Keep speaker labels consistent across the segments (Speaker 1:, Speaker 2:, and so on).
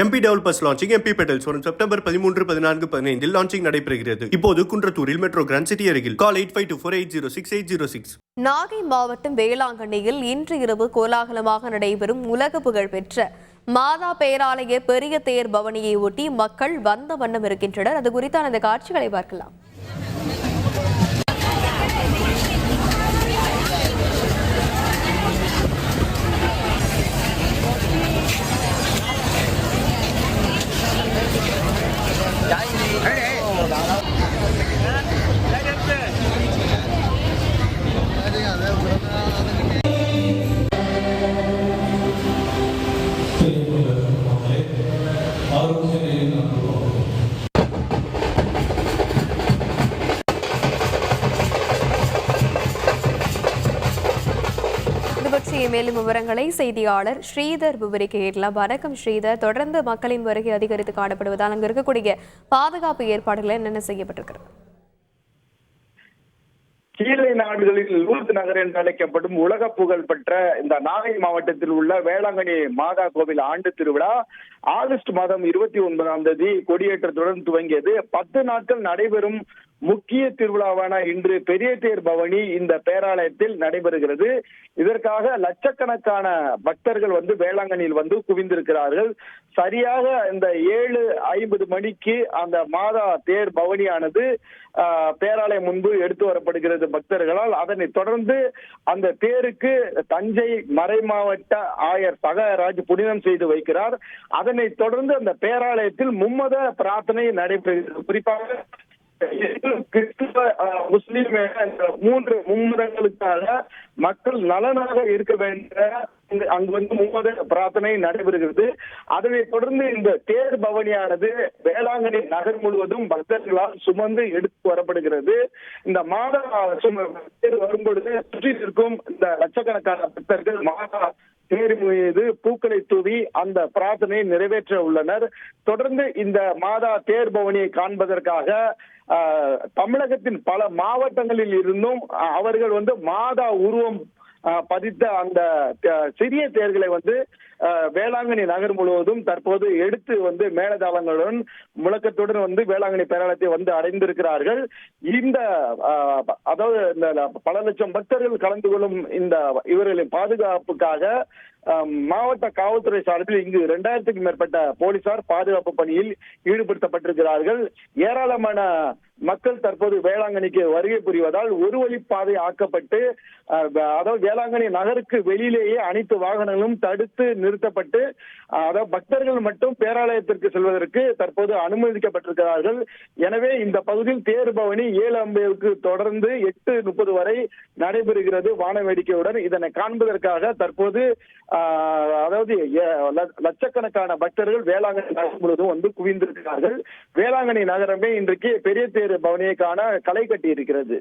Speaker 1: MP Developers launching MP Petals வரும் September 13, 14, 15 launching நடைபெறுகிறது. இப்போது குன்றத்தூரில் மெட்ரோ கிராண்ட் சிட்டி அருகில். கால் 8524806806.
Speaker 2: நாகை மாவட்டம் வேளாங்கண்ணியில் இன்று இரவு கோலாகலமாக நடைபெறும் உலக புகழ்பெற்ற மாதா பேராலய பெரிய தேர் பவனியை ஒட்டி மக்கள் வந்த வண்ணம் இருக்கின்றனர். அது குறித்தான அந்த காட்சிகளை பார்க்கலாம். மேலும் விவரங்களை செய்தியாளர் ஸ்ரீதர் விவரிக்க கேட்கலாம். வணக்கம் ஸ்ரீதர். தொடர்ந்து மக்களின் வருகை அதிகரித்து காணப்படுவதால் அங்கு இருக்கக்கூடிய பாதுகாப்பு ஏற்பாடுகள் என்னென்ன செய்யப்பட்டிருக்கிறது?
Speaker 3: கீழே நாடுகளில் லூர்து நகர் என்று அழைக்கப்படும் உலக புகழ் பெற்ற இந்த நாகை மாவட்டத்தில் உள்ள வேளாங்கண்ணி மாதா கோவில் ஆண்டு திருவிழா ஆகஸ்ட் மாதம் 29ஆம் தேதி கொடியேற்றத்துடன் துவங்கியது. 10 நாட்கள் நடைபெறும் முக்கிய திருவிழாவான இன்று பெரிய தேர் பவனி இந்த பேராலயத்தில் நடைபெறுகிறது. இதற்காக லட்சக்கணக்கான பக்தர்கள் வேளாங்கண்ணியில் குவிந்திருக்கிறார்கள். சரியாக இந்த 7:50 மணிக்கு அந்த மாதா தேர் பவனியானது பேராலயம் முன்பு எடுத்து வரப்படுகிறது பக்தர்களால். அதனை தொடர்ந்து அந்த தேருக்கு தஞ்சை மறைமாவட்ட ஆயர் சகாயராஜ் புனிதம் செய்து வைக்கிறார். அதனை தொடர்ந்து அந்த பேராலயத்தில் மும்மத பிரார்த்தனை நடைபெறுகிறது. குறிப்பாக கிறிஸ்துவ முஸ்லீம் 3 மும்மதங்களுக்காக மக்கள் நலனாக இருக்க வேண்டிய அங்கு மும்மத பிரார்த்தனை நடைபெறுகிறது. அதனை தொடர்ந்து இந்த தேர் பவனியானது வேளாங்கண்ணி நகர் முழுவதும் பக்தர்களால் சுமந்து எடுத்து வரப்படுகிறது. இந்த மாதா தேர் வரும்பொழுது சுற்றி இருக்கும் இந்த லட்சக்கணக்கான பக்தர்கள் மாதா தேர் மீது பூக்களை தூவி அந்த பிரார்த்தனையை நிறைவேற்ற உள்ளனர். தொடர்ந்து இந்த மாதா தேர் பவனியை காண்பதற்காக தமிழகத்தின் பல மாவட்டங்களில் இருந்தும் அவர்கள் மாதா உருவம் பதித்த அந்த சிறிய தேர்களை வேளாங்கண்ணி நகர் முழுவதும் தற்போது எடுத்து மேலதாளங்களுடன் முழக்கத்துடன் வேளாங்கண்ணி பேராலயத்தை அடைந்திருக்கிறார்கள். இந்த அதாவது இந்த பல லட்சம் பக்தர்கள் கலந்து கொள்ளும் இந்த இவர்களின் பாதுகாப்புக்காக மாவட்ட காவல்துறை சார்பில் இங்கு 2000க்கும் மேற்பட்ட போலீசார் பாதுகாப்பு பணியில் ஈடுபடுத்தப்பட்டிருக்கிறார்கள். ஏராளமான மக்கள் தற்போது வேளாங்கண்ணிக்கு வருகை புரிவதால் ஒரு வழிப்பாதை ஆக்கப்பட்டு அதாவது வேளாங்கண்ணி நகருக்கு வெளியிலேயே அனைத்து வாகனங்களும் தடுத்து நிறுத்தப்பட்டு அதாவது பக்தர்கள் மட்டும் பேராலயத்திற்கு செல்வதற்கு தற்போது அனுமதிக்கப்பட்டிருக்கிறார்கள். எனவே இந்த பகுதியில் தேர் பவனி 7:50க்கு தொடர்ந்து 8:30 வரை நடைபெறுகிறது வான வேடிக்கையுடன். இதனை காண்பதற்காக தற்போது அதாவது லட்சக்கணக்கான பக்தர்கள் வேளாங்கண்ணி நகர் முழுவதும் குவிந்திருக்கிறார்கள். வேளாங்கண்ணி நகரமே இன்றைக்கு பெரிய தேர் பவனியை காண களை கட்டி இருக்கிறது.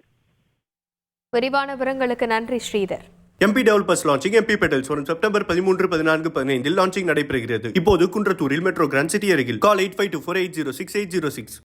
Speaker 2: விரிவான விவரங்களுக்கு நன்றி Sridhar.
Speaker 1: MP Developers launching MP Petals வரும் செப்டம்பர் 13, 14, 15 லான்ச்சிங் நடைபெறுகிறது. இப்போது குன்றத்தூரில் மெட்ரோ கிராண்ட் சிட்டி அருகில். கால் 8524806806.